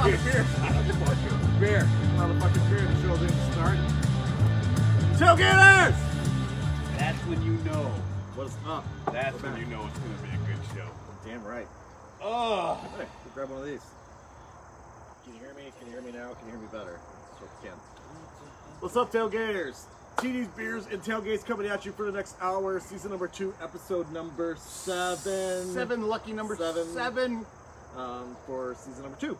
Come on, beer. Beer. Motherfucking beer. The show didn't start. Tailgaters! That's when you know. What's up? That's when you know it's going to be a good show. Damn right. Oh. Hey, grab one of these. Can you hear me? Can you hear me now? Can you hear me better? So can. What's up, Tailgaters? TD's Beers and Tailgates coming at you for the next hour. Season number 2, episode number 7. Lucky number 7. For season number 2.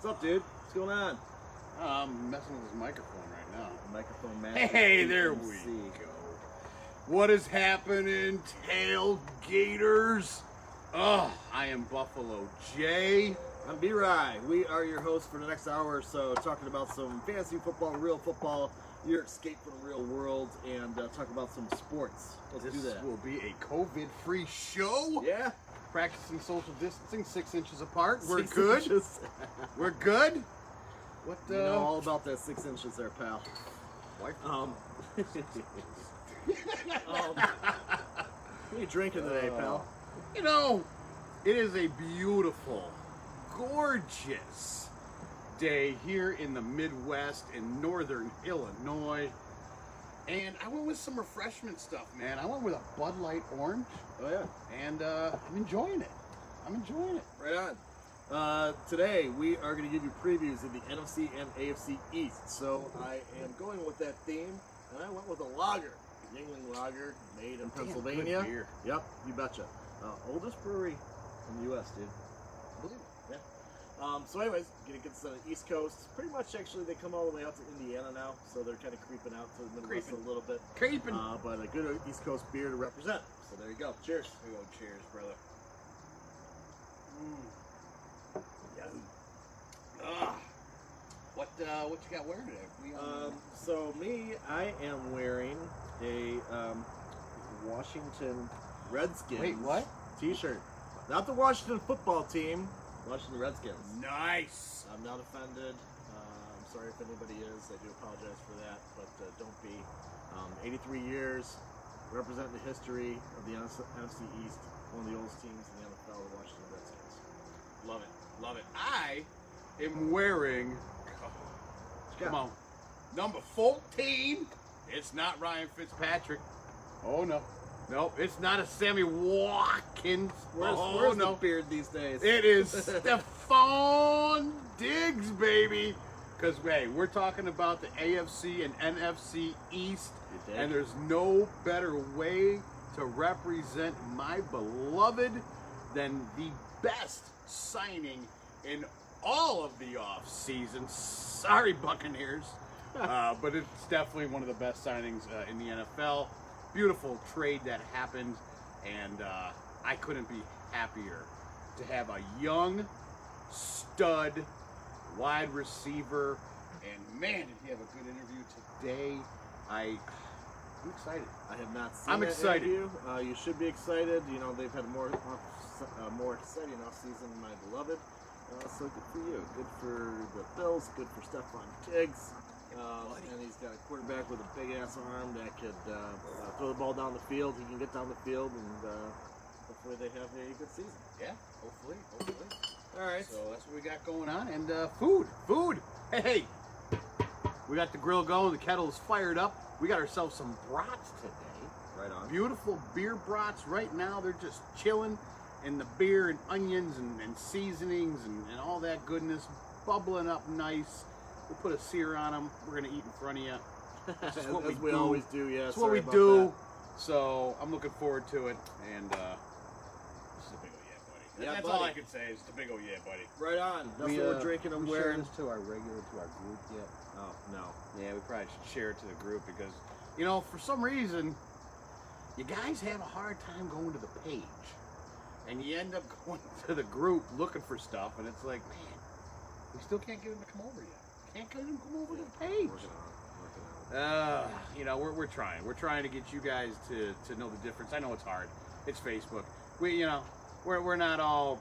What's up, dude? What's going on? I'm messing with this microphone right now. Microphone master. Hey, there we go. What is happening, Tailgaters? Oh, I am Buffalo J. I'm B-Rye. We are your hosts for the next hour or so, talking about some fantasy football, real football, your escape from the real world, and talk about some sports. Let's do that. This will be a COVID-free show. Yeah. Practicing social distancing, 6 inches apart. We're 6 good. inches. We're good. What? You know all about that 6 inches there, pal. What are you drinking today, pal? You know, it is a beautiful, gorgeous day here in the Midwest in northern Illinois. And I went with some refreshment stuff, man. I went with a Bud Light Orange. Oh, yeah. And I'm enjoying it. Right on. Today, we are going to give you previews of the NFC and AFC East. So I am going with that theme, and I went with a lager. Yingling Lager, made in Pennsylvania. Good beer. Yep, you betcha. Oldest brewery in the U.S., dude. Believe it. Yeah. So anyways, getting to the East Coast. Pretty much, actually, they come all the way out to Indiana now, so they're kind of creeping out to the Midwest a little bit. Creeping. But a good East Coast beer to represent. So there you go. Cheers. Here we go. Cheers, brother. Yeah. What you got wearing today? So me, I am wearing a Washington Redskins. Wait, what? T-shirt. Not the Washington football team. Washington Redskins. Nice. I'm not offended. I'm sorry if anybody is. I do apologize for that, but don't be. 83 years, representing the history of the NFC East, one of the oldest teams in the NFL, the Washington Redskins. Love it. I am wearing, come on, number 14. It's not Ryan Fitzpatrick. Oh, no. No, it's not a Sammy Watkins. Where's the beard these days? It is Stephon Diggs, baby. Because, hey, we're talking about the AFC and NFC East, and there's no better way to represent my beloved than the best signing in all of the offseason. Sorry, Buccaneers. But it's definitely one of the best signings in the NFL. Beautiful trade that happened, and I couldn't be happier to have a young stud wide receiver. And man, did he have a good interview today. I'm excited. I have not seen I'm that excited. interview. You should be excited. You know, they've had a more exciting offseason than my beloved. So good for you. Good for the Bills. Good for Stephon Diggs. And he's got a quarterback with a big-ass arm that could throw the ball down the field. He can get down the field, and hopefully they have a good season. Yeah, hopefully. All right. So that's what we got going on. And food. Hey, we got the grill going. The kettle is fired up. We got ourselves some brats today. Right on. Beautiful beer brats. Right now, they're just chilling in the beer and onions and seasonings and all that goodness, bubbling up nice. We'll put a sear on them. We're going to eat in front of you. That's just what we always do, yeah. That's what we do. So I'm looking forward to it. And this is a big old yeah, buddy. Yeah, That's buddy. all I can say is it's a big old yeah, buddy. Right on. That's what we're drinking and we share wearing. this to our group yet? Oh, no. Yeah, we probably should share it to the group because, you know, for some reason, you guys have a hard time going to the page. And you end up going to the group looking for stuff, and it's like, man, we still can't get them to come over yet. Can't get them to come over to the page. Working on it. You know, we're trying. We're trying to get you guys to know the difference. I know it's hard. It's Facebook. We're not all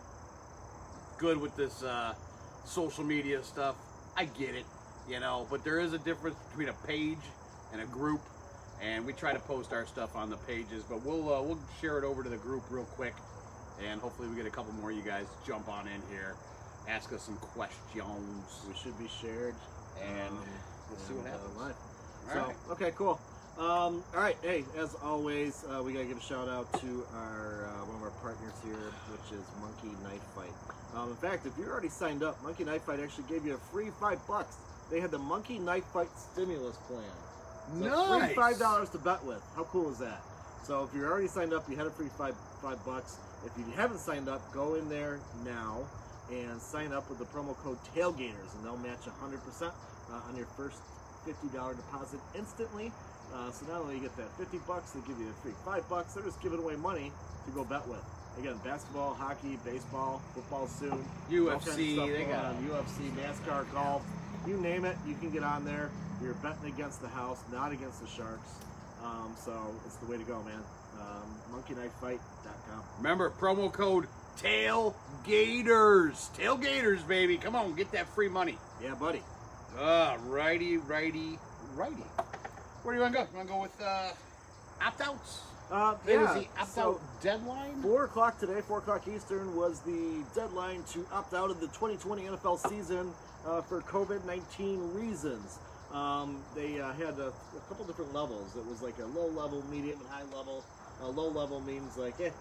good with this social media stuff. I get it, but there is a difference between a page and a group, and we try to post our stuff on the pages, but we'll share it over to the group real quick, and hopefully we get a couple more of you guys to jump on in here. ask us some questions, We should be shared. and we'll see what happens. Live. All So, right. okay, cool. All right, hey, as always, we gotta give a shout out to our one of our partners here, which is Monkey Knife Fight. In fact, if you're already signed up, Monkey Knife Fight actually gave you a free $5. They had the Monkey Knife Fight stimulus plan. So Nice. free $5 to bet with. How cool is that? So if you're already signed up, you had a free $5. If you haven't signed up, go in there now and sign up with the promo code Tailgaters, and they'll match 100% on your first $50 deposit instantly. So not only you get that $50, they give you a free $5. They're just giving away money to go bet with. Again, basketball, hockey, baseball, football soon, all kinds of UFC, stuff they going got on. UFC, NASCAR, golf, you name it, you can get on there. You're betting against the house, not against the Sharks. So it's the way to go, man. MonkeyKnifeFight.com. Remember, promo code Tailgaters. Tailgaters, baby. Come on, get that free money. Yeah, buddy. Righty. Where do you want to go? You want to go with opt-outs? It was the opt-out deadline? 4 o'clock today, 4 o'clock Eastern, was the deadline to opt out of the 2020 NFL season for COVID-19 reasons. They had a couple different levels. It was like a low level, medium, and high level. Low level means like, I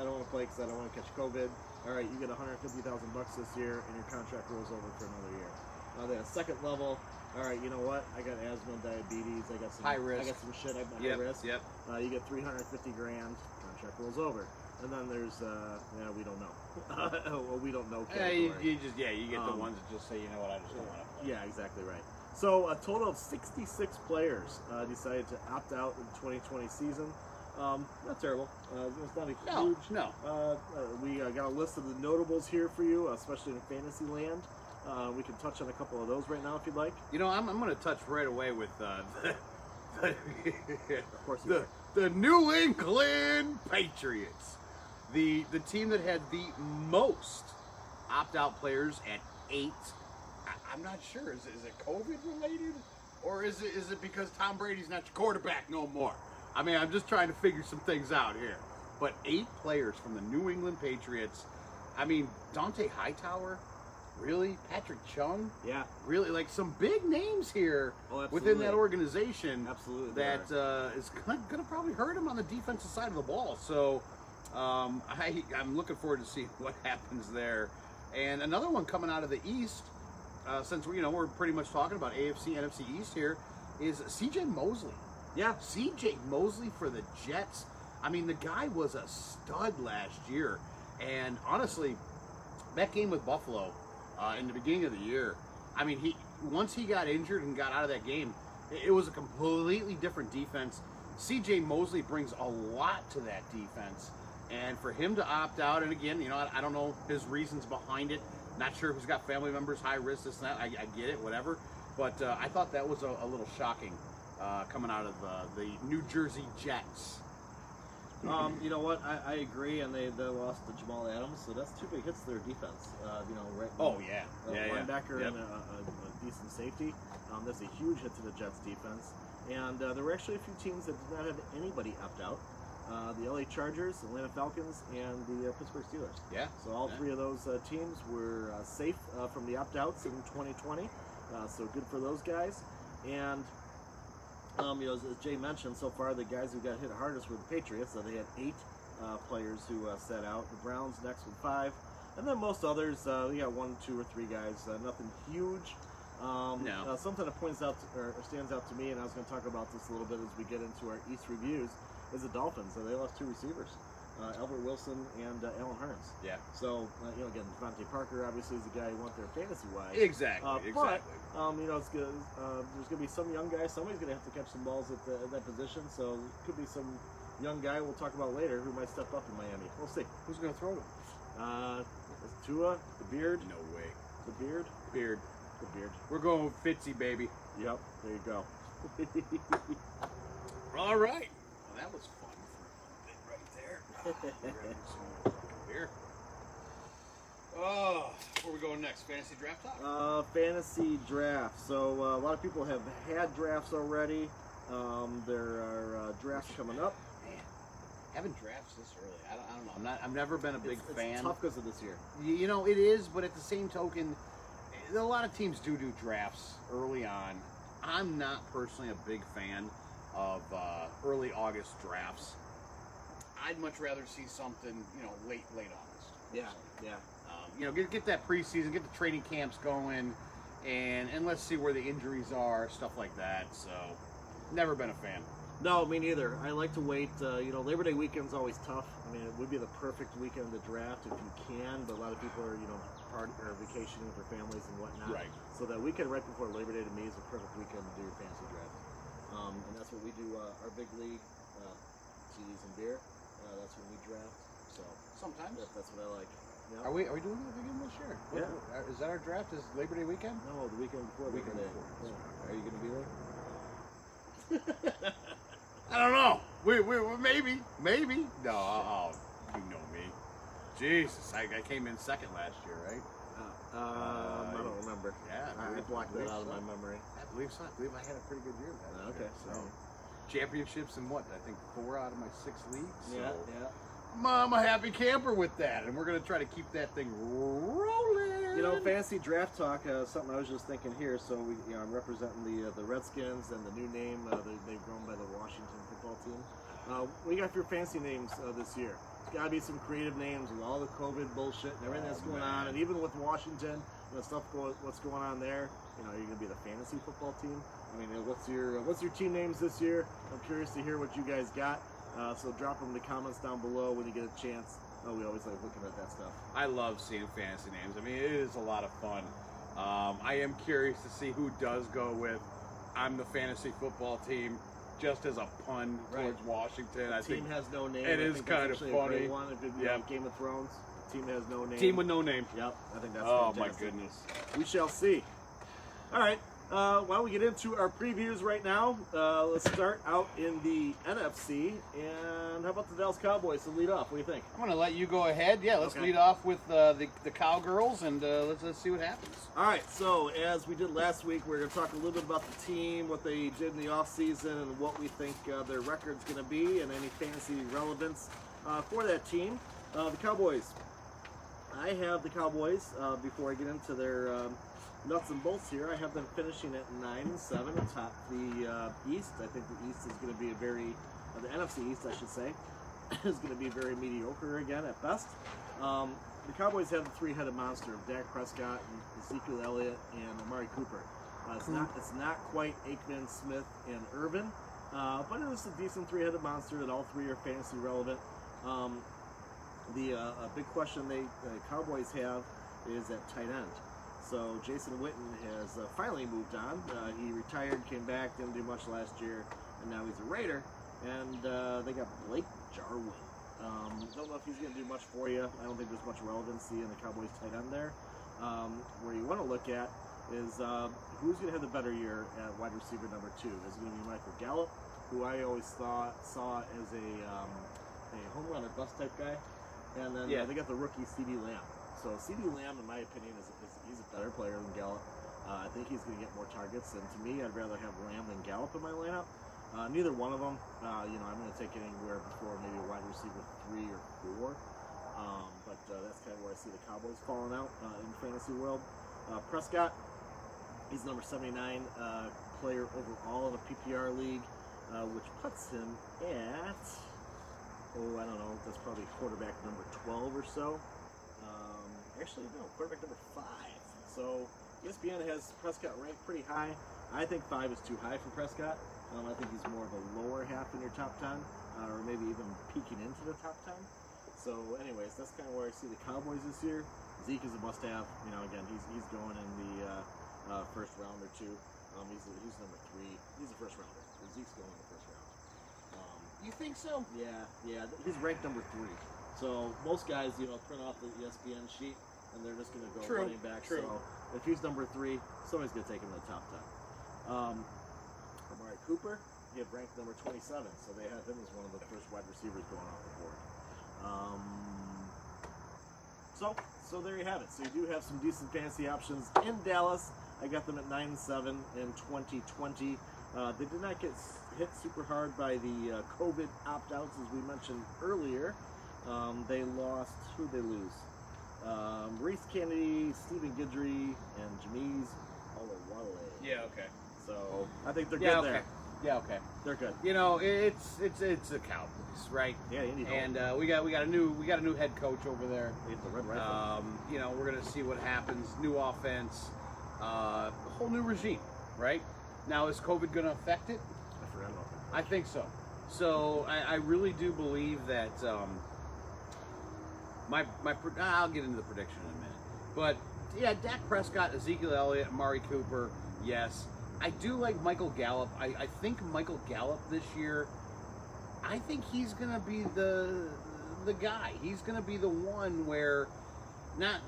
don't want to play because I don't want to catch COVID. All right, you get $150,000 this year, and your contract rolls over for another year. They had second level. All right, you know what? I got asthma, diabetes. I got some High risk. I got some shit. I'm high risk. Yep. You get $350,000. Contract rolls over. And then there's we don't know. Well, we don't know. You Category. get the ones that just say, you know what, I just don't want to play. Yeah, exactly right. So a total of 66 players decided to opt out in the 2020 season. Not terrible. It's not a huge. No. We got a list of the notables here for you, especially in fantasy land. We can touch on a couple of those right now if you'd like. You know, I'm going to touch right away with Of course, you the New England Patriots, the team that had the most opt-out players at 8. I'm not sure. Is it COVID related, or is it because Tom Brady's not your quarterback no more? I mean, I'm just trying to figure some things out here. But 8 players from the New England Patriots. I mean, Dante Hightower. Really? Patrick Chung? Yeah. Really? Like some big names here within that organization. Absolutely. That is going to probably hurt him on the defensive side of the ball. So I'm looking forward to see what happens there. And another one coming out of the East, since we're pretty much talking about AFC, NFC East here, is C.J. Mosley. Yeah. C.J. Mosley for the Jets. I mean, the guy was a stud last year. And honestly, that game with Buffalo, in the beginning of the year, I mean, once he got injured and got out of that game, it was a completely different defense. C.J. Mosley brings a lot to that defense, and for him to opt out, and again, I don't know his reasons behind it. Not sure if he's got family members, high risk, this and that. I get it, whatever. But I thought that was a little shocking coming out of the New Jersey Jets. You know what? I agree, and they lost to Jamal Adams, so that's 2 big hits to their defense. Right. Oh yeah, linebacker Yep. and a decent safety. That's a huge hit to the Jets defense. And there were actually a few teams that did not have anybody opt out. The LA Chargers, Atlanta Falcons, and the Pittsburgh Steelers. Yeah. So all 3 of those teams were safe from the opt-outs in 2020. So good for those guys. And as Jay mentioned, so far the guys who got hit hardest were the Patriots. So they had 8 players who sat out. The Browns next with 5, and then most others, we got 1, 2, or 3 guys. Nothing huge. No. Something that points out or stands out to me, and I was going to talk about this a little bit as we get into our East reviews, is the Dolphins. So they lost 2 receivers, Albert Wilson and Alan Hearns. Yeah. So again, Devontae Parker obviously is the guy you want there fantasy-wise. Exactly. But it's good. There's going to be some young guy. Somebody's going to have to catch some balls at that position. So there could be some young guy we'll talk about later who might step up in Miami. We'll see. Who's going to throw him? Tua, the Beard. No way. The Beard. Beard. The Beard. We're going with Fitzy, baby. Yep. There you go. All right. Well, that was fun for a bit right there. Beer. Oh, where are we going next? Fantasy draft talk? Fantasy draft. So a lot of people have had drafts already. There are drafts coming up. Man, having drafts this early, I don't know. I've never been a big fan. It's tough because of this year. You know, it is, but at the same token, a lot of teams do drafts early on. I'm not personally a big fan of early August drafts. I'd much rather see something, late August. Yeah, yeah. Get that preseason, get the training camps going, and let's see where the injuries are, stuff like that. So, never been a fan. No, me neither. I like to wait. Labor Day weekend's always tough. I mean, it would be the perfect weekend to draft if you can, but a lot of people are, vacationing with their families and whatnot. Right. So that weekend right before Labor Day to me is a perfect weekend to do your fantasy draft. And that's what we do. Our big league, CDs and beer. That's when we draft. So Sometimes. that's what I like. Yeah. Are we doing that again this year? Yeah. Is that our draft? Is Labor Day weekend? No, the weekend before Labor Day. Yeah. Are you going to be there? I don't know. We maybe. No, you know me. Jesus, I came in second last year, right? I don't remember. Yeah, I blocked that out of my memory. I believe so. I believe I had a pretty good year that Okay, year. So championships in what? I think 4 out of my 6 leagues. So Yeah. I'm a happy camper with that, and we're gonna try to keep that thing rolling. Fantasy draft talk. Something I was just thinking here. So I'm representing the Redskins and the new name they've grown by the Washington football team. What do you got for your fantasy names this year? It's got to be some creative names with all the COVID bullshit and everything that's going on, and even with Washington, what's going on there. You're going to be the fantasy football team. I mean, what's your team names this year? I'm curious to hear what you guys got. So drop them in the comments down below when you get a chance. We always like looking at that stuff. I love seeing fantasy names. I mean, it is a lot of fun. I am curious to see who does go with I'm the fantasy football team, just as a pun towards Washington. The I team think has no name. it is kind of funny. A great one. Game of Thrones. Team has no name. Team with no name. Yep, I think that's Oh fantastic. my goodness. We shall see. All right. Why don't we get into our previews right now? Let's start out in the NFC. And how about the Dallas Cowboys to lead off? What do you think? I'm going to let you go ahead. Yeah, let's lead off with the Cowgirls, and let's see what happens. All right. So, as we did last week, we're going to talk a little bit about the team, what they did in the offseason, and what we think their record's going to be, and any fantasy relevance for that team. The Cowboys. I have the Cowboys, before I get into their nuts and bolts here, I have them finishing at 9-7 atop the East. I think the East is going to be the NFC East, I should say, is going to be very mediocre again at best. The Cowboys have the three-headed monster of Dak Prescott and Ezekiel Elliott and Amari Cooper. It's not quite Aikman, Smith, and Irvin, but it is a decent three-headed monster, and all three are fantasy relevant. The big question the Cowboys have is at tight end. So Jason Witten has finally moved on. He retired, came back, didn't do much last year, and now he's a Raider. And they got Blake Jarwin. Don't know if he's going to do much for you. I don't think there's much relevancy in the Cowboys tight end there. Where you want to look at is who's going to have the better year at wide receiver number 2. Is it going to be Michael Gallup, who I always saw as a home run or bust type guy? And then they got the rookie CD Lamb. So CD Lamb, in my opinion, he's a better player than Gallup. I think he's going to get more targets. And to me, I'd rather have Lamb than Gallup in my lineup. Neither one of them. I'm going to take anywhere before maybe a wide receiver 3 or 4. But that's kind of where I see the Cowboys falling out in the fantasy world. Prescott, he's number 79 player overall in a PPR league, which puts him at, I don't know, that's probably quarterback number 12 or so. Actually, no, quarterback number 5. So ESPN has Prescott ranked pretty high. I think 5 is too high for Prescott. I think he's more of a lower half in your top 10, or maybe even peeking into the top 10. So anyways, that's kind of where I see the Cowboys this year. Zeke is a must-have. Again, he's going in the first round or 2. He's number 3. He's a first rounder. Zeke's going in the first round. You think so? Yeah. He's ranked number 3. So most guys, print off the ESPN sheet, and they're just going to go running back. True. So if he's number 3, somebody's going to take him in the top 10. Amari Cooper, he had ranked number 27, so they have him as one of the first wide receivers going off the board. So there you have it. So you do have some decent fantasy options in Dallas. I got them at 9-7 in 2020. They did not get hit super hard by the COVID opt-outs, as we mentioned earlier. They lost, who did they lose? Reese Kennedy, Stephen Guidry, and Jameez Olawale. Yeah, okay. So I think they're good there. Yeah, okay. They're good. You know, it's the Cowboys, right? Yeah, you need and we got a new head coach over there. They have the red rifle. You know, we're gonna see what happens. New offense, a whole new regime, right? Now, is COVID gonna affect it? I forgot about that. I think so. So I really do believe that I'll get into the prediction in a minute. But yeah, Dak Prescott, Ezekiel Elliott, Amari Cooper, yes. I do like Michael Gallup. I think Michael Gallup this year, I think he's gonna be the guy. He's gonna be the one where not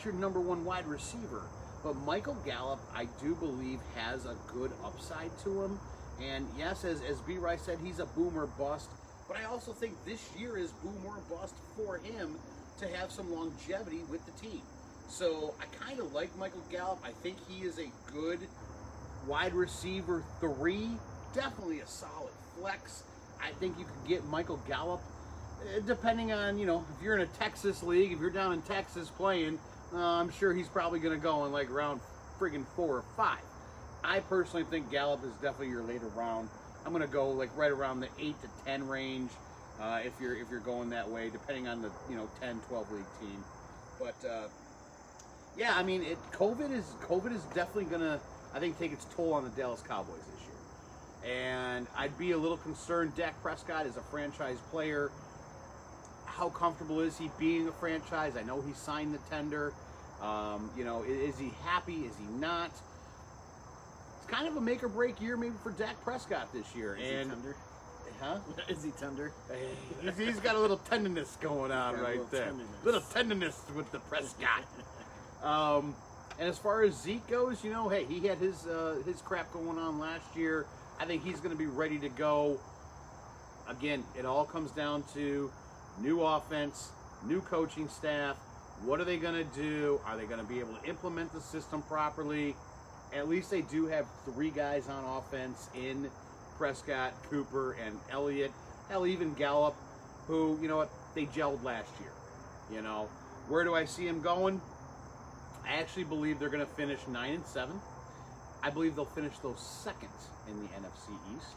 your number one wide receiver, but Michael Gallup, I do believe, has a good upside to him. And yes, as B. Rice said, he's a boomer bust. But I also think this year is boomer bust for him to have some longevity with the team. So I kind of like Michael Gallup. I think he is a good wide receiver 3. Definitely a solid flex. I think you could get Michael Gallup, depending on, if you're in a Texas league, if you're down in Texas playing, I'm sure he's probably going to go in like round friggin' 4 or 5. I personally think Gallup is definitely your later round. I'm going to go like right around the 8 to 10 range if you're going that way, depending on the 10, 12 league team. But yeah, I mean, COVID is definitely going to, I think, take its toll on the Dallas Cowboys this year. And I'd be a little concerned. Dak Prescott is a franchise player. How comfortable is he being a franchise? I know he signed the tender. Is he happy? Is he not? It's kind of a make or break year maybe for Dak Prescott this year. Is he tender? Huh? Is he tender? He's got a little tenderness going on right there. Little tenderness with the Prescott. And as far as Zeke goes, hey, he had his crap going on last year. I think he's going to be ready to go. Again, it all comes down to new offense, new coaching staff. What are they going to do? Are they going to be able to implement the system properly? At least they do have 3 guys on offense in Prescott, Cooper, and Elliott. Hell, even Gallup, who, they gelled last year. Where do I see him going? I actually believe they're going to finish 9-7. I believe they'll finish those second in the NFC East.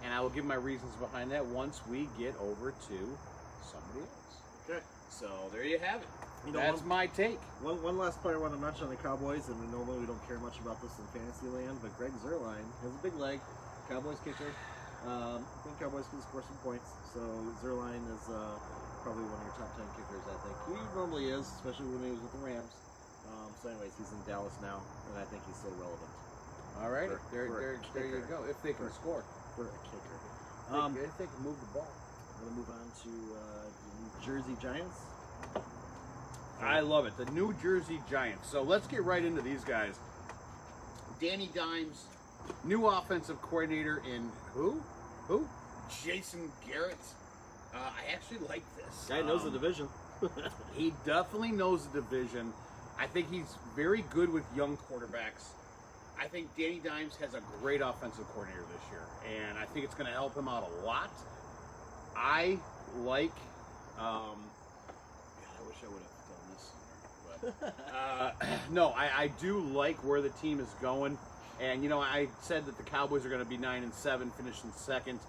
And I will give my reasons behind that once we get over to somebody else. Okay. So there you have it. That's my take. One last player I want to mention on the Cowboys, and normally we don't care much about this in fantasy land, but Greg Zuerlein has a big leg. Cowboys kicker. I think Cowboys can score some points. So Zuerlein is probably one of your top 10 kickers, I think. He normally is, especially when he was with the Rams. So anyways, he's in Dallas now, and I think he's still relevant. All right, there you go. If they can score. For a kicker. If they can move the ball. I'm going to move on to the New Jersey Giants. I love it. The New Jersey Giants. So let's get right into these guys. Danny Dimes, new offensive coordinator in who? Jason Garrett. I actually like this. Guy knows the division. He definitely knows the division. I think he's very good with young quarterbacks. I think Danny Dimes has a great offensive coordinator this year, and I think it's going to help him out a lot. I like. I wish I would have done this sooner, but no, I do like where the team is going, and I said that the Cowboys are going to be 9-7, finishing second.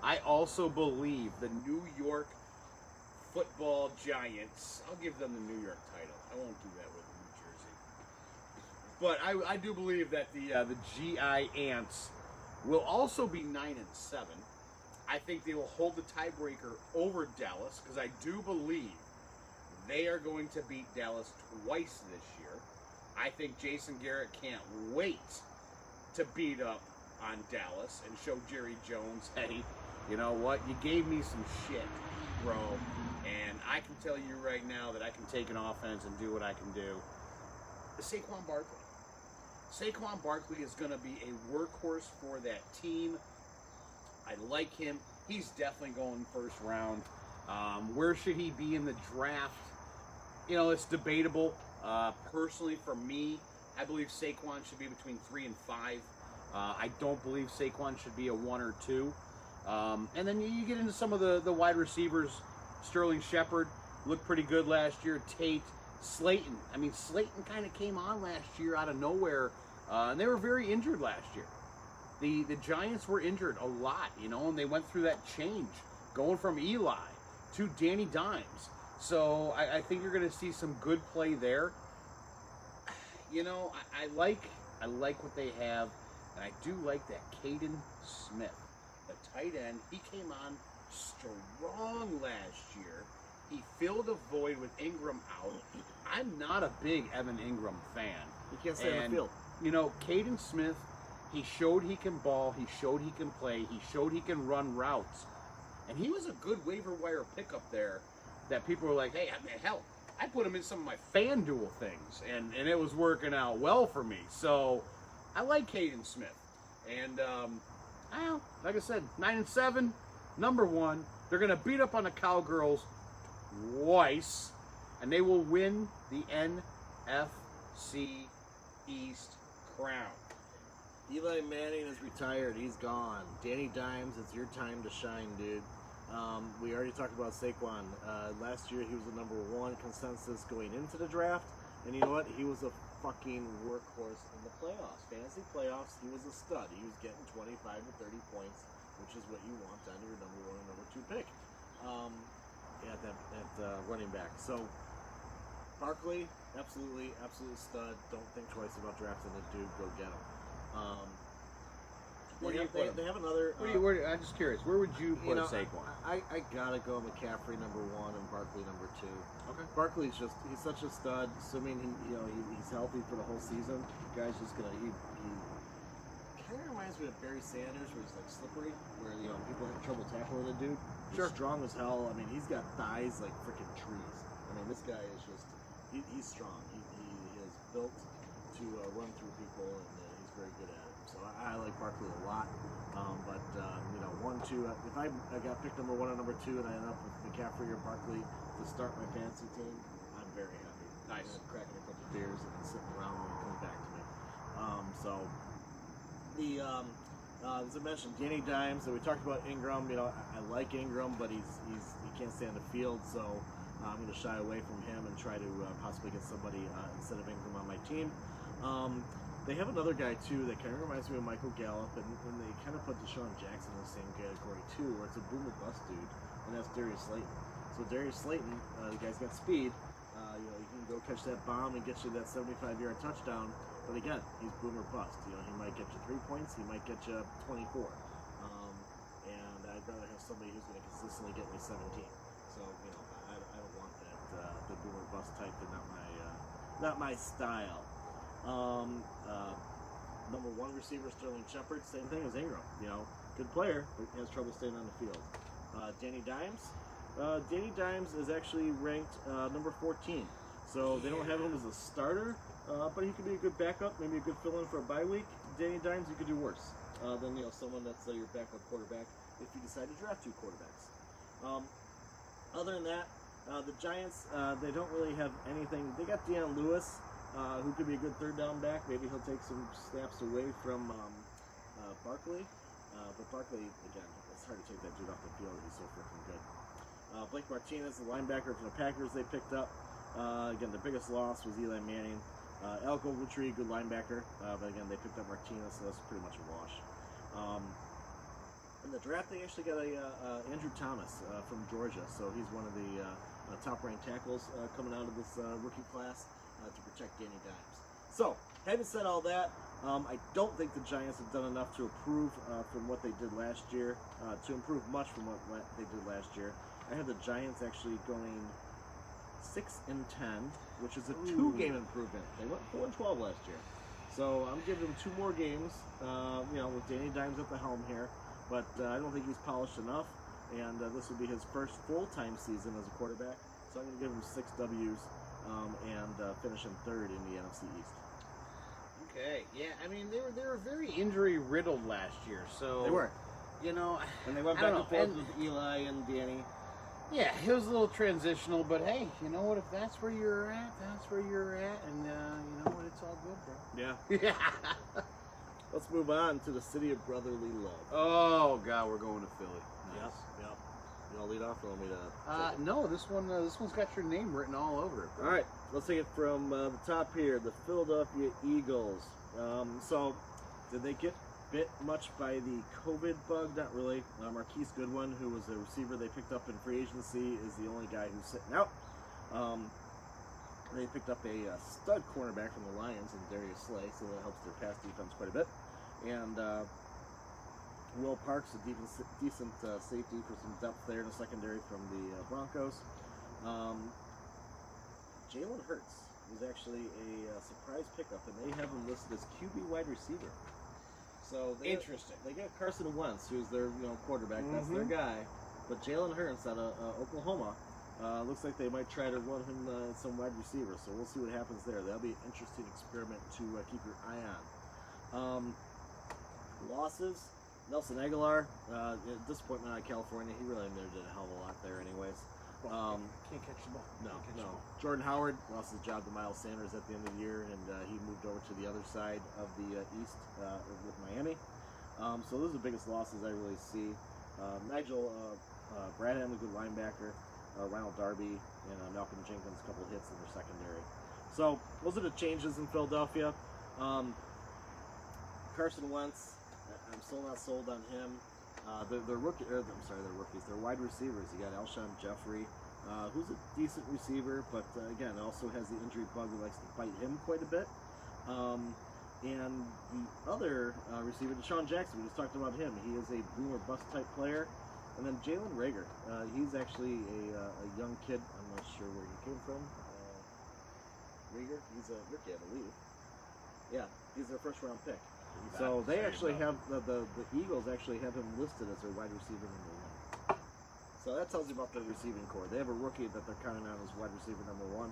I also believe the New York Football Giants. I'll give them the New York title. I won't do that with New Jersey. But I do believe that the GI Ants will also be 9-7. I think they will hold the tiebreaker over Dallas because I do believe they are going to beat Dallas twice this year. I think Jason Garrett can't wait to beat up on Dallas and show Jerry Jones, hey, you know what? You gave me some shit, bro. And I can tell you right now that I can take an offense and do what I can do. Saquon Barkley. Saquon Barkley is going to be a workhorse for that team. I like him. He's definitely going first round. Where should he be in the draft? It's debatable. Personally, for me, I believe Saquon should be between 3 and 5. I don't believe Saquon should be a 1 or 2. And then you get into some of the wide receivers. Sterling Shepard looked pretty good last year. Tate, Slayton. I mean, Slayton kind of came on last year out of nowhere, and they were very injured last year. The Giants were injured a lot, and they went through that change, going from Eli to Danny Dimes. So I think you're going to see some good play there. I like what they have, and I do like that Caden Smith, the tight end. He came on strong last year. He filled a void with Ingram out. I'm not a big Evan Ingram fan. You can't stay on the field. Caden Smith, he showed he can ball. He showed he can play. He showed he can run routes. And he was a good waiver wire pickup there that people were like, hey, hell, I put him in some of my FanDuel things, and it was working out well for me. So I like Caden Smith. And, like I said, 9-7, number 1. They're going to beat up on the Cowgirls twice, and they will win the NFC East crown. Eli Manning is retired. He's gone. Danny Dimes, it's your time to shine, dude. We already talked about Saquon. Last year, he was the number 1 consensus going into the draft. And you know what? He was a fucking workhorse in the playoffs. Fantasy playoffs, he was a stud. He was getting 25 to 30 points, which is what you want on your number 1 and number 2 pick at running back. So, Barkley, absolute stud. Don't think twice about drafting the dude. Go get him. They have another. I'm just curious. Where would you put Saquon? I gotta go McCaffrey number 1 and Barkley number 2. Okay. Barkley's he's such a stud. Assuming he's healthy for the whole season, the guy's just gonna he kind of reminds me of Barry Sanders, where he's like slippery, where people have trouble tackling the dude. He's strong as hell. I mean, he's got thighs like freaking trees. I mean, this guy is just he's strong. He is built to run through people, and he's very good at it. So I like Barkley a lot. But 1, 2. If I got picked number 1 and number 2, and I end up with McCaffrey or Barkley to start my fantasy team, I'm very happy. Nice. I'm cracking a couple beers and sitting around when it comes back to me. As I mentioned, Danny Dimes. So we talked about Ingram. I like Ingram, but he can't stay on the field. So I'm going to shy away from him and try to possibly get somebody instead of Ingram on my team. They have another guy too that kind of reminds me of Michael Gallup, and they kind of put Deshaun Jackson in the same category too, where it's a boomer bust dude, and that's Darius Slayton. So Darius Slayton, the guy's got speed. He can go catch that bomb and get you that 75-yard touchdown. But again, he's boomer bust. He might get you 3 points, he might get you 24. And I'd rather have somebody who's going to consistently get me 17. So I don't want that the boomer bust type. They're not my style. Number 1 receiver, Sterling Shepard, same thing as Ingram. Good player, but he has trouble staying on the field. Danny Dimes. Danny Dimes is actually ranked number 14. So they don't have him as a starter, but he could be a good backup, maybe a good fill-in for a bye week. Danny Dimes, you could do worse than someone that's your backup quarterback if you decide to draft 2 quarterbacks. Other than that, the Giants, they don't really have anything. They got Deion Lewis, who could be a good 3rd down back. Maybe he'll take some snaps away from Barkley. But Barkley, again, it's hard to take that dude off the field. He's so freaking good. Blake Martinez, the linebacker from the Packers, they picked up. Again, the biggest loss was Eli Manning. Alec Ogletree, good linebacker. But again, they picked up Martinez, so that's pretty much a wash. In the draft, they actually got Andrew Thomas from Georgia. So he's one of the top-ranked tackles coming out of this rookie class to protect Danny Dimes. So, having said all that, I don't think the Giants have done enough to improve from what they did last year, to improve much from what they did last year. I have the Giants actually going 6-10, which is a 2-game improvement. They went 4-12 last year. So I'm giving them 2 more games, with Danny Dimes at the helm here. But I don't think he's polished enough, and this will be his first full-time season as a quarterback. So I'm going to give him 6 W's and finish him 3rd in the NFC East. Okay, yeah, I mean, they were very injury-riddled last year, so... They were. And they went back and forth with Eli and Danny. Yeah, it was a little transitional, but hey, you know what? If that's where you're at, that's where you're at, and you know what? It's all good, bro. Yeah. Yeah. Let's move on to the city of brotherly love. Oh God, we're going to Philly. Nice. Yep. You want to lead off or want me to? No, this one's got your name written all over it. All right, let's take it from the top here. The Philadelphia Eagles. So, did they get bit much by the COVID bug? Not really. Marquise Goodwin, who was a receiver they picked up in free agency, is the only guy who's sitting out. They picked up a stud cornerback from the Lions in Darius Slay, so that helps their pass defense quite a bit. And Will Parks, a decent safety for some depth there in the secondary from the Broncos. Jalen Hurts was actually a surprise pickup, and they have him listed as QB wide receiver. So Interesting. They got Carson Wentz, who's their quarterback. That's their guy. But Jalen Hurts out of Oklahoma looks like they might try to run him some wide receivers. So we'll see what happens there. That'll be an interesting experiment to keep your eye on. Losses. Nelson Aguilar, disappointment out of California. He really never did a hell of a lot there anyways. Can't catch the ball. No. Jordan Howard lost his job to Miles Sanders at the end of the year, and he moved over to the other side of the East with Miami. So those are the biggest losses I really see. Nigel Bradham, a good linebacker. Ronald Darby and Malcolm Jenkins, a couple of hits in their secondary. So those are the changes in Philadelphia. Carson Wentz, I'm still not sold on him. They're rookies. They're wide receivers. You got Alshon Jeffrey, who's a decent receiver, but again, also has the injury bug that likes to bite him quite a bit. And the other receiver, Deshaun Jackson, we just talked about him. He is a boom or bust type player. And then Jalen Reagor, he's actually a young kid. I'm not sure where he came from. Reagor, he's a rookie, I believe. Yeah, he's their first round pick. So they actually have the Eagles actually have him listed as their wide receiver number 1. So that tells you about the receiving core. They have a rookie that they're counting on as wide receiver number 1.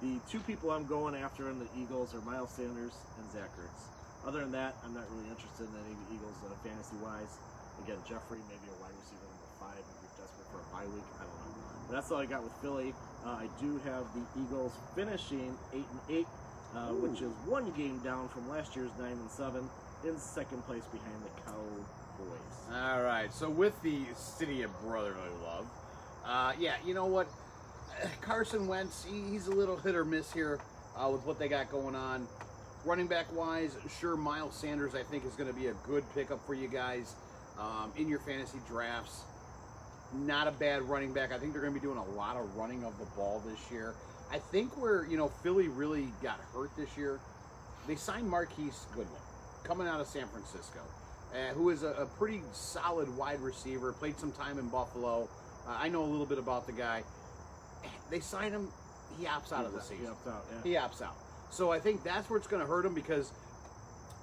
The two people I'm going after in the Eagles are Miles Sanders and Zach Ertz. Other than that, I'm not really interested in any of the Eagles fantasy-wise. Again, Jeffrey, maybe a wide receiver number 5 if you're desperate for a bye week. I don't know. But that's all I got with Philly. I do have the Eagles finishing 8-8. Which is one game down from last year's 9-7, in second place behind the Cowboys. All right, so with the city of brotherly love, you know what? Carson Wentz, he's a little hit or miss here with what they got going on. Running back wise, sure, Miles Sanders I think is going to be a good pickup for you guys in your fantasy drafts. Not a bad running back. I think they're going to be doing a lot of running of the ball this year. I think where, Philly really got hurt this year, they signed Marquise Goodwin, coming out of San Francisco, who is a pretty solid wide receiver, played some time in Buffalo. I know a little bit about the guy. They signed him, he opts out of the season. He opts out, yeah. He opts out. So I think that's where it's going to hurt him because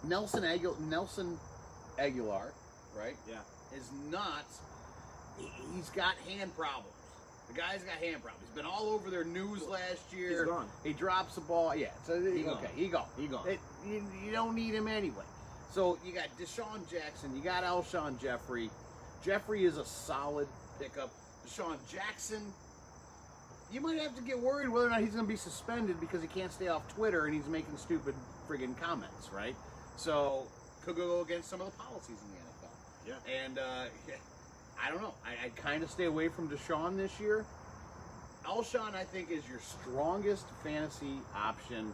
Nelson Aguilar, right? Yeah. Is not, he's got hand problems. The guy's got hand problems. He's been all over their news last year. He's gone. He drops the ball. Yeah. So he gone. He gone. You don't need him anyway. So you got Deshaun Jackson. You got Alshon Jeffrey. Jeffrey is a solid pickup. Deshaun Jackson, you might have to get worried whether or not he's going to be suspended because he can't stay off Twitter and he's making stupid friggin' comments, right? So could go against some of the policies in the NFL. Yeah. And I don't know. I kind of stay away from Deshaun this year. Alshon, I think, is your strongest fantasy option.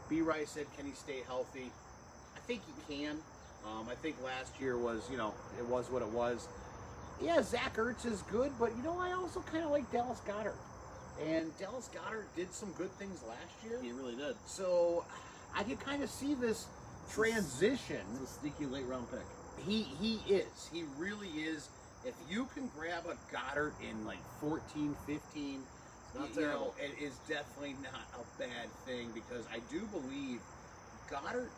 B. Rice said, can he stay healthy? I think he can. I think last year was, it was what it was. Yeah, Zach Ertz is good, but, I also kind of like Dallas Goedert. And Dallas Goedert did some good things last year. He really did. So I could kind of see this transition. It's a sneaky late round pick. He is. He really is. If you can grab a Goddard in like 14, 15, it is definitely not a bad thing because I do believe Goddard,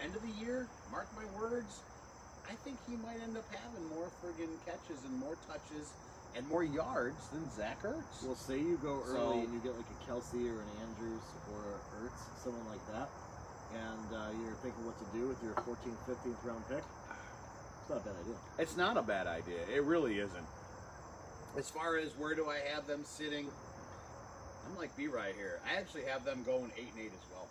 end of the year, mark my words, I think he might end up having more friggin' catches and more touches and more yards than Zach Ertz. Well, say you go early and you get like a Kelsey or an Andrews or a Ertz, someone like that, and you're thinking what to do with your 14th, 15th round pick. It's not a bad idea. It's not a bad idea. It really isn't. As far as where do I have them sitting, I'm like B right here. I actually have them going 8-8 as well.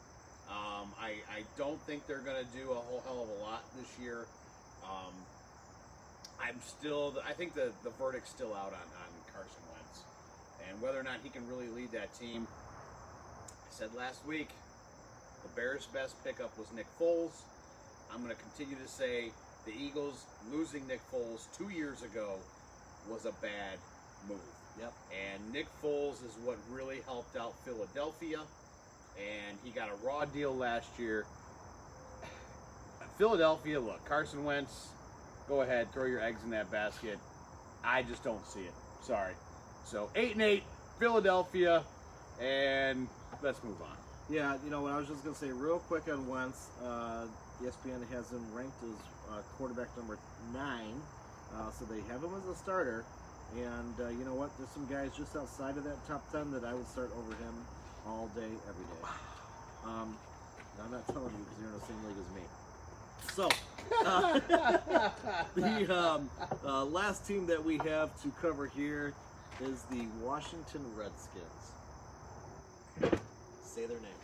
I don't think they're going to do a whole hell of a lot this year. I think the verdict's still out on Carson Wentz. And whether or not he can really lead that team. I said last week, the Bears' best pickup was Nick Foles. I'm going to continue to say the Eagles losing Nick Foles 2 years ago was a bad move. Yep. And Nick Foles is what really helped out Philadelphia. And he got a raw deal last year. Philadelphia, look, Carson Wentz, go ahead, throw your eggs in that basket. I just don't see it. Sorry. So 8-8, Philadelphia, and let's move on. Yeah, you know what I was just going to say real quick on Wentz. ESPN has him ranked as quarterback number 9, so they have him as a starter. And you know what? There's some guys just outside of that top 10 that I would start over him all day, every day. I'm not telling you because you're in the same league as me. So, the last team that we have to cover here is the Washington Redskins. Say their name.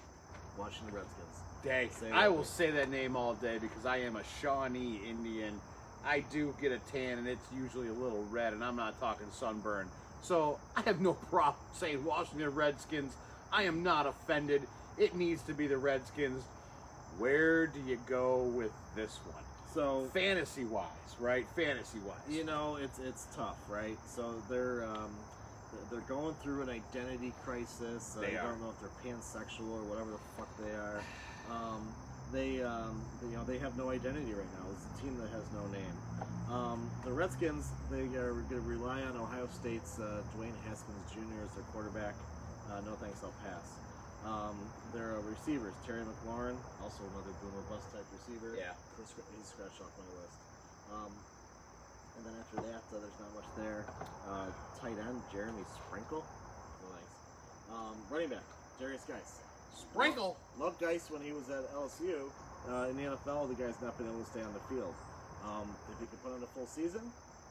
Washington Redskins. Dang, I will say that name all day because I am a Shawnee Indian. I do get a tan, and it's usually a little red, and I'm not talking sunburn. So I have no problem saying Washington Redskins. I am not offended. It needs to be the Redskins. Where do you go with this one? So fantasy-wise, right? Fantasy-wise. You know, it's tough, right? So they're going through an identity crisis. They are. I don't know if they're pansexual or whatever the fuck they are. They have no identity right now. It's a team that has no name. The Redskins, they are going to rely on Ohio State's Dwayne Haskins Jr. as their quarterback. No thanks, I'll pass. Their receivers, Terry McLaurin, also another boomer bust type receiver. Yeah. He's scratched off my list. And then after that, there's not much there. Tight end, Jeremy Sprinkle. No thanks. Running back, Darius Geis. Sprinkle. Loved Geis when he was at LSU. In the NFL, the guy's not been able to stay on the field. If he could put on a full season,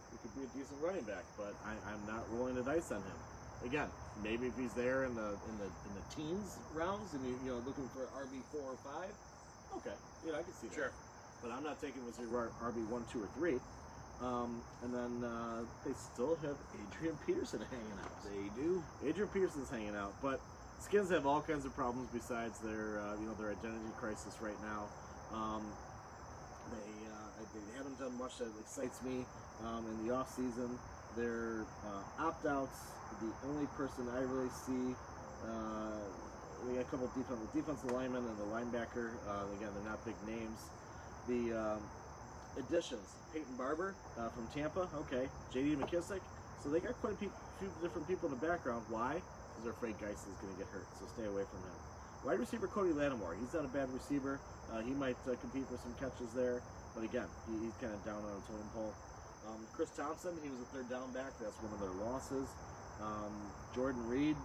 he could be a decent running back. But I'm not rolling the dice on him. Again, maybe if he's there in the teens rounds and you know looking for RB4 or 5, okay, yeah, I can see that. Sure. But I'm not taking him as RB1, 2, or 3. And then they still have Adrian Peterson hanging out. They do. Adrian Peterson's hanging out, but Skins have all kinds of problems besides their identity crisis right now. They haven't done much that excites me in the off season. Their opt-outs, the only person I really see, we got a couple of defensive linemen and the linebacker. Again, they're not big names. The additions, Peyton Barber from Tampa, okay. J.D. McKissick. So they got quite a few different people in the background. Why? Because they're afraid Geis is going to get hurt, so stay away from him. Wide receiver Cody Lattimore. He's not a bad receiver. He might compete for some catches there. But again, he's kind of down on a totem pole. Chris Thompson, he was a third down back. That's one of their losses. Jordan Reed,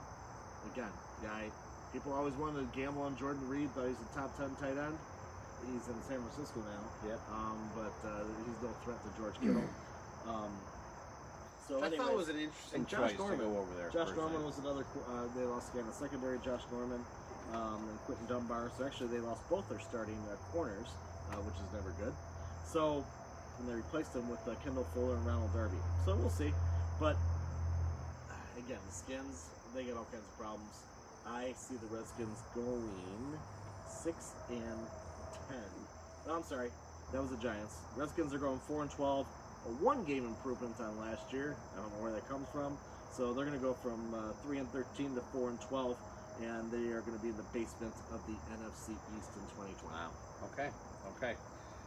again, guy. People always wanted to gamble on Jordan Reed, thought he's a top 10 tight end. He's in San Francisco now. Yep. But he's no threat to George Kittle. So I thought it was an interesting choice to go over there. Josh Norman was another. They lost again the secondary. Josh Norman and Quentin Dunbar. So actually, they lost both their starting corners, which is never good. So, and they replaced them with Kendall Fuller and Ronald Darby. So we'll see. But again, the Skins, they get all kinds of problems. I see the Redskins going 6-10. No, I'm sorry, that was the Giants. Redskins are going 4-12. A one-game improvement on last year. I don't know where that comes from. So they're going to go from 3-13 to 4-12, and they are going to be in the basement of the NFC East in 2020. Wow. Okay.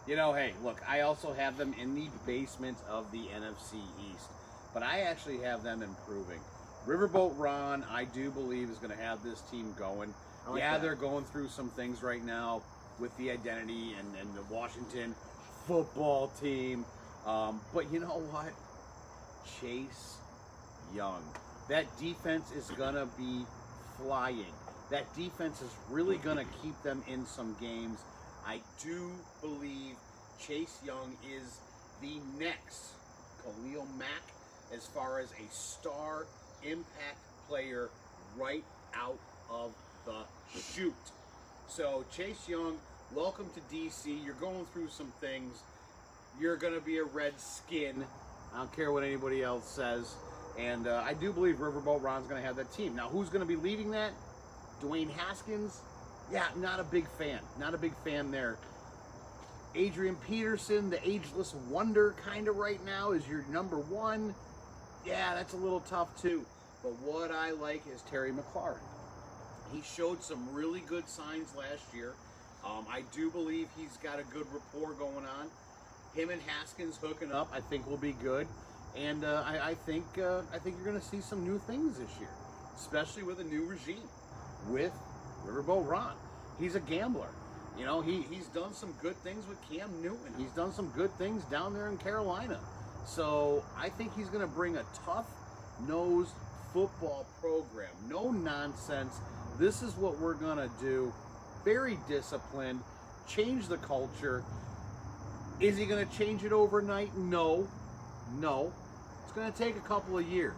You know, hey, look, I also have them in the basement of the NFC East, but I actually have them improving. Riverboat Ron, I do believe, is going to have this team going. Like that. They're going through some things right now with the identity and the Washington football team. But you know what? Chase Young. That defense is going to be flying. That defense is really going to keep them in some games. I do believe Chase Young is the next Khalil Mack as far as a star impact player right out of the chute. So Chase Young, welcome to DC. You're going through some things. You're going to be a Redskin. I don't care what anybody else says. And I do believe Riverboat Ron's going to have that team. Now, who's going to be leading that? Dwayne Haskins? Yeah, not a big fan. Not a big fan there. Adrian Peterson, the ageless wonder kind of right now, is your number one. Yeah, that's a little tough too. But what I like is Terry McLaurin. He showed some really good signs last year. I do believe he's got a good rapport going on. Him and Haskins hooking up, I think, will be good. And I think you're going to see some new things this year, especially with a new regime, with Riverboat Ron. He's a gambler. You know, he's done some good things with Cam Newton. He's done some good things down there in Carolina. So I think he's going to bring a tough-nosed football program. No nonsense. This is what we're going to do. Very disciplined. Change the culture. Is he going to change it overnight? No. No. It's going to take a couple of years.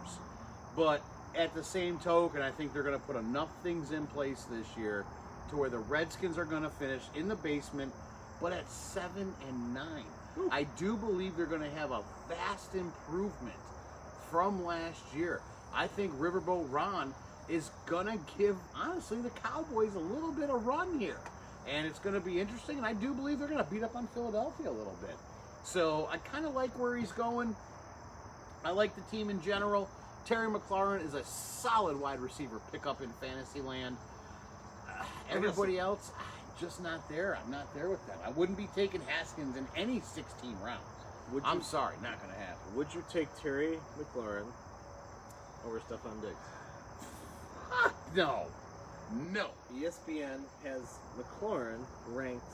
But at the same token, I think they're going to put enough things in place this year to where the Redskins are going to finish in the basement, but at 7-9. Ooh. I do believe they're going to have a vast improvement from last year. I think Riverboat Ron is going to give, honestly, the Cowboys a little bit of run here. And it's going to be interesting, and I do believe they're going to beat up on Philadelphia a little bit. So I kind of like where he's going. I like the team in general. Terry McLaurin is a solid wide receiver pickup in fantasy land. Everybody else, just not there. I'm not there with them. I wouldn't be taking Haskins in any 16 rounds. I'm sorry, not going to happen. Would you take Terry McLaurin over Stephon Diggs? No. No. ESPN has McLaurin ranked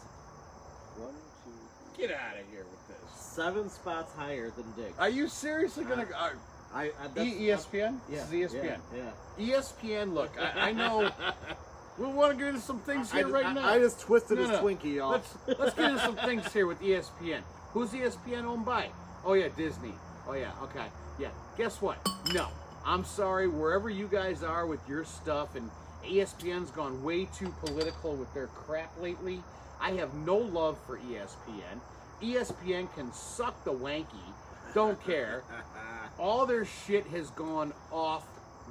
Get out of here with this. 7 spots higher than Diggs. Are you seriously going to... ESPN? Yeah. This is ESPN. Yeah. ESPN, look, I know... We want to get into some things here right now. I just twisted his Twinkie, y'all. Let's get into some things here with ESPN. Who's ESPN owned by? Oh, yeah, Disney. Oh, yeah, okay. Yeah, guess what? No. I'm sorry, wherever you guys are with your stuff, and ESPN's gone way too political with their crap lately. I have no love for ESPN. ESPN can suck the wanky. Don't care. All their shit has gone off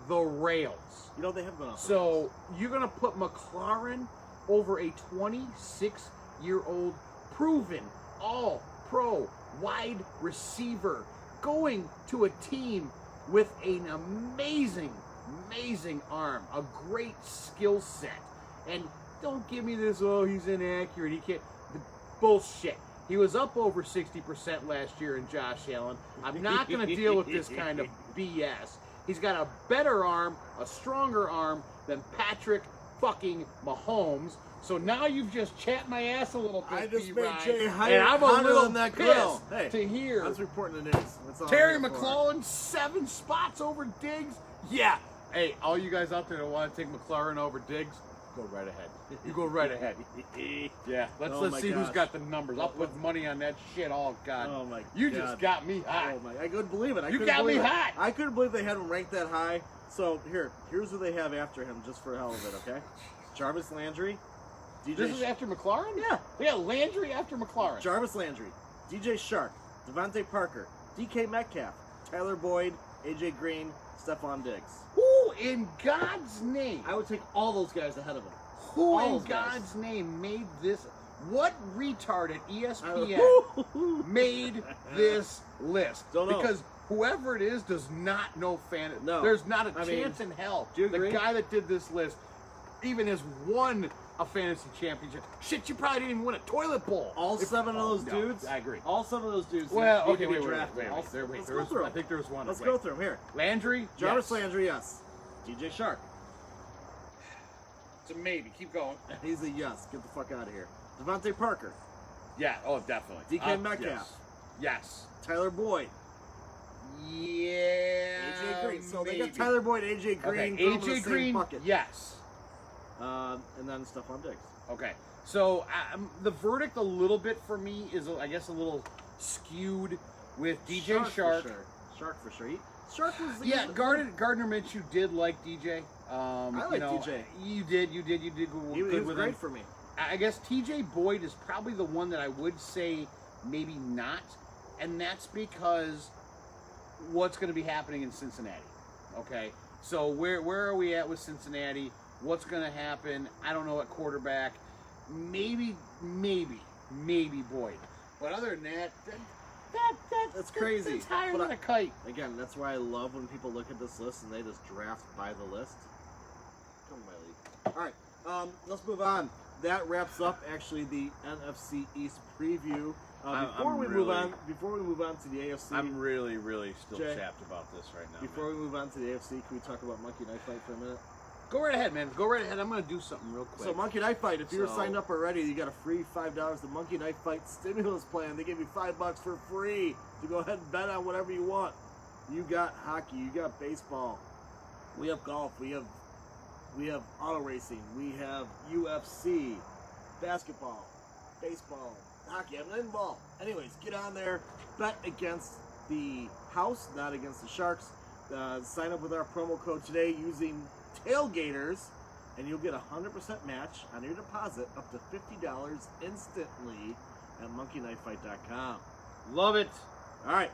the rails. You know, they have been off. So you're going to put McLaurin over a 26-year-old proven all-pro wide receiver going to a team with an amazing arm, a great skill set. And don't give me this, oh, he's inaccurate, he can't. Bullshit. He was up over 60% last year in Josh Allen. I'm not going to deal with this kind of BS. He's got a better arm, a stronger arm than Patrick fucking Mahomes. So now you've just chapped my ass a little bit, I just made B-Ryan, Jay higher, and I'm a little on that pissed grill. Hey, to hear I was reporting the news. That's all Terry I'm here for. McLaurin 7 spots over Diggs. Yeah. Hey, all you guys out there that want to take McLaurin over Diggs, go right ahead. You go right ahead. Yeah. Let's see who's got the numbers. I'll put money on that shit. Oh God. Oh my. You God. just got me hot. Oh my! I couldn't believe it. You got me hot. I couldn't believe they had him ranked that high. So here's who they have after him, just for the hell of it. Okay, Jarvis Landry. DJ This is after McLaurin? Yeah. They got Landry after McLaurin. Jarvis Landry, DJ Shark, Devontae Parker, DK Metcalf, Tyler Boyd, AJ Green, Stephon Diggs. Who in God's name? I would take all those guys ahead of him. Who all in those guys. God's name made this? What retard at ESPN made this list? Don't know. Because whoever it is does not know fantasy. No. There's not a chance in hell. do you The agree? guy that did this list even has won a fantasy championship. Shit, you probably didn't even win a toilet bowl. All 7 of those no, dudes. I agree. All 7 of those dudes. Well, need okay, to be wait. drafted. Let's There go was, through 'em. I think there was one. Let's Wait. go through them here. Landry, Jarvis yes. Landry, yes. DJ Shark. It's a maybe. Keep going. He's a yes. Get the fuck out of here. Devontae Parker. Yeah. Oh, definitely. DK Metcalf. Yes. Tyler Boyd. Yeah. AJ Green. So they maybe. got Tyler Boyd, AJ Green. Okay. throw them in the AJ same Green. bucket. Yes. And then Stephon Diggs. Okay. So the verdict a little bit for me is, I guess, a little skewed with DJ Shark. For sure. Shark for sure. Shark was Yeah, Gardner Minshew did like DJ. I like TJ. You did good, He good was with great him. for me. I guess TJ Boyd is probably the one that I would say maybe not, and that's because what's going to be happening in Cincinnati. Okay, so where are we at with Cincinnati? What's going to happen? I don't know at quarterback. Maybe Boyd. But other than that, That's crazy. That's higher But than a kite. Again, that's why I love when people look at this list and they just draft by the list. Come my league. All right, let's move on. That wraps up actually the NFC East preview. Before we move on to the AFC, I'm really still Jay, chapped about this right now. before we move on to the AFC, can we talk about Monkey Knife Fight for a minute? Go right ahead, man. Go right ahead. I'm going to do something real quick. So Monkey Knife Fight, if you're signed up already, you got a free $5. The Monkey Knife Fight stimulus plan. They give you $5 for free to go ahead and bet on whatever you want. You got hockey, you got baseball, we have golf, we have auto racing, we have UFC, basketball, baseball, hockey. I'm not involved. Anyways, get on there, bet against the house, not against the Sharks. Sign up with our promo code today using Tailgaters, and you'll get a 100% match on your deposit up to $50 instantly at monkeyknifefight.com. Love it. All right,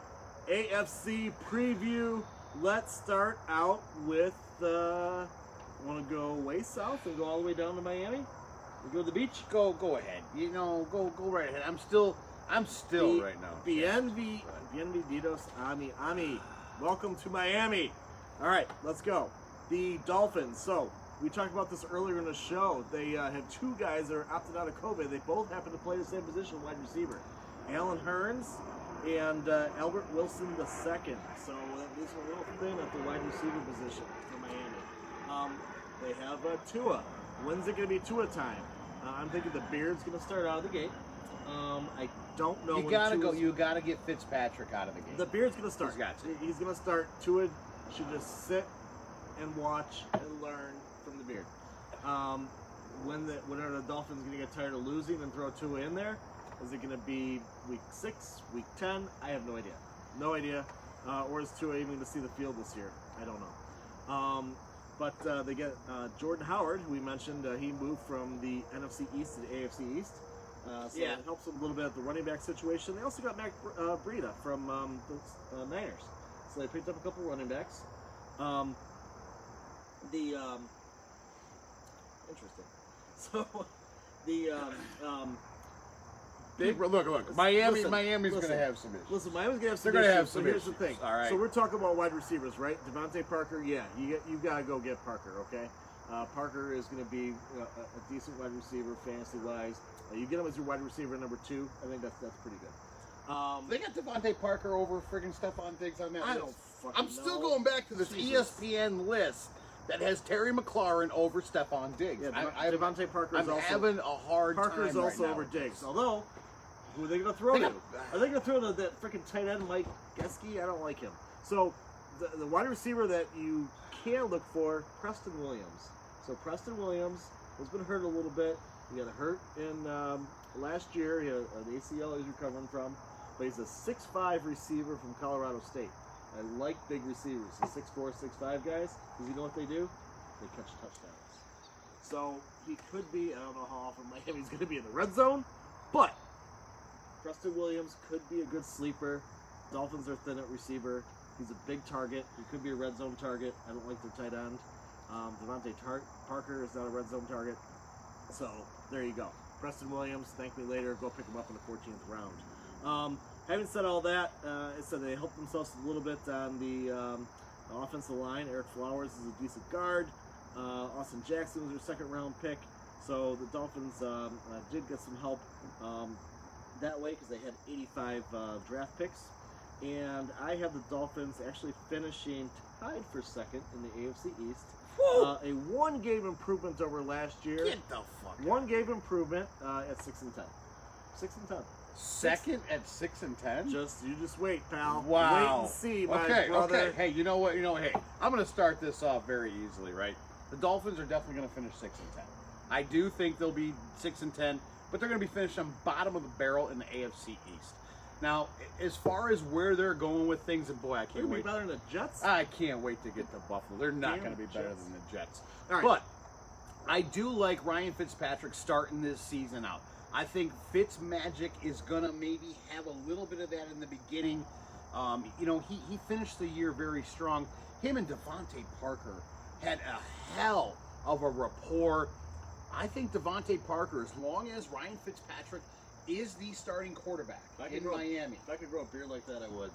AFC preview. Let's start out with. Want to go way south and go all the way down to Miami? We go to the beach. Go ahead. Go right ahead. I'm still right now. Bienvenidos Ami. Welcome to Miami. All right, let's go. The Dolphins. So we talked about this earlier in the show. They have two guys that are opted out of COVID. They both happen to play the same position, wide receiver. Alan Hearns and Albert Wilson II. So this is a little thin at the wide receiver position for Miami. They have Tua. When's it going to be Tua time? I'm thinking the Beard's going to start out of the gate. I don't know. You gotta get Fitzpatrick out of the game. The Beard's going to start. He's going to start. Tua should just sit and watch and learn from the Beard. When are the Dolphins going to get tired of losing and throw Tua in there? Is it going to be week 6, week 10? I have no idea. No idea. Or is Tua even to see the field this year? I don't know. But they get Jordan Howard, who we mentioned. He moved from the NFC East to the AFC East. So it helps them a little bit at the running back situation. They also got Mac Breida from the Niners. So they picked up a couple running backs. Interesting. So look. Miami's going to have some issues. Listen, Miami's going to have some issues. They're going to have some Here's issues. the thing. All right. So we're talking about wide receivers, right? Devontae Parker, you got to go get Parker, okay? Parker is going to be a decent wide receiver fantasy-wise. You get him as your wide receiver number 2. I think that's pretty good. They got Devontae Parker over friggin' Stephon Diggs on that I list. don't fucking I'm still know. going back to this Jesus. ESPN list that has Terry McLaurin over Stephon Diggs. Yeah, Devontae Parker is I'm having a hard time Parker's also right now. over Diggs. Although, who are they going to throw to? Are they going to throw to that freaking tight end Mike Gesicki? I don't like him. So the wide receiver that you can look for, Preston Williams. So Preston Williams has been hurt a little bit. He got hurt in last year. He had an ACL he's recovering from. But he's a 6'5" receiver from Colorado State. I like big receivers. The 6'4", 6'5" guys, because you know what they do? They catch touchdowns. So he could be, I don't know how often Miami's going to be in the red zone, but Preston Williams could be a good sleeper. Dolphins are thin at receiver. He's a big target. He could be a red zone target. I don't like their tight end. Devontae Parker is not a red zone target. So there you go. Preston Williams, thank me later. Go pick him up in the 14th round. Having said all that, it said they helped themselves a little bit on the offensive line. Eric Flowers is a decent guard. Austin Jackson was their second round pick. So the Dolphins did get some help that way because they had 85 draft picks. And I have the Dolphins actually finishing tied for second in the AFC East. A one-game improvement over last year. Get the fuck out. One-game improvement at 6-10. 6-10. Second at 6-10. You just wait, pal. Wow. Wait and see, my brother. Okay. Hey, you know what? Hey, I'm going to start this off very easily, right? The Dolphins are definitely going to finish 6-10. I do think they'll be 6-10, but they're going to be finished on bottom of the barrel in the AFC East. Now, as far as where they're going with things, and boy, I They're can't gonna be wait. better than the Jets. I can't wait to get to Buffalo. They're not Damn going to be better Jets. than the Jets. All right. But I do like Ryan Fitzpatrick starting this season out. I think Fitzmagic is going to maybe have a little bit of that in the beginning. You know, he finished the year very strong. Him and Devontae Parker had a hell of a rapport. I think Devontae Parker, as long as Ryan Fitzpatrick is the starting quarterback in Miami. If I could grow a beard like that, I would.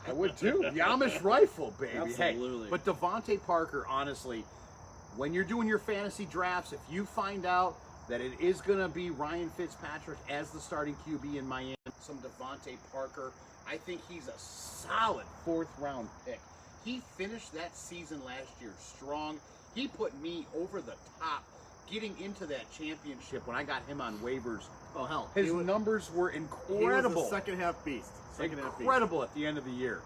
I would too. The Amish rifle, baby. Absolutely. Hey, but Devontae Parker, honestly, when you're doing your fantasy drafts, if you find out that it is going to be Ryan Fitzpatrick as the starting QB in Miami, some Devontae Parker, I think he's a solid 4th round pick. He finished that season last year strong. He put me over the top getting into that championship when I got him on waivers. Oh hell, His numbers were incredible. He was a second half beast. Incredible at the end of the year.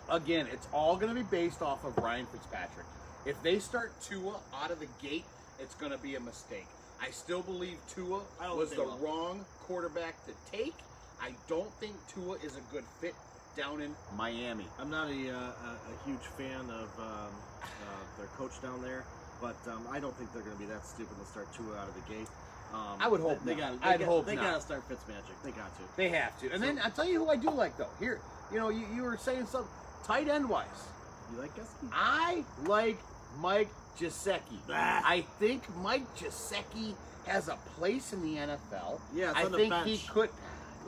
Again, it's all going to be based off of Ryan Fitzpatrick. If they start Tua out of the gate, it's going to be a mistake. I still believe Tua was the wrong quarterback to take. I don't think Tua is a good fit down in Miami. I'm not a huge fan of their coach down there, but I don't think they're going to be that stupid to start Tua out of the gate. I would hope they not. They got not. to start Fitzmagic. They got to. They have to. And then I'll tell you who I do like though. Here, you know, you were saying something tight end wise. You like Gesicki? I like Mike Gesicki. I think Mike Gesicki has a place in the NFL. Yeah, it's I on the think bench. he could.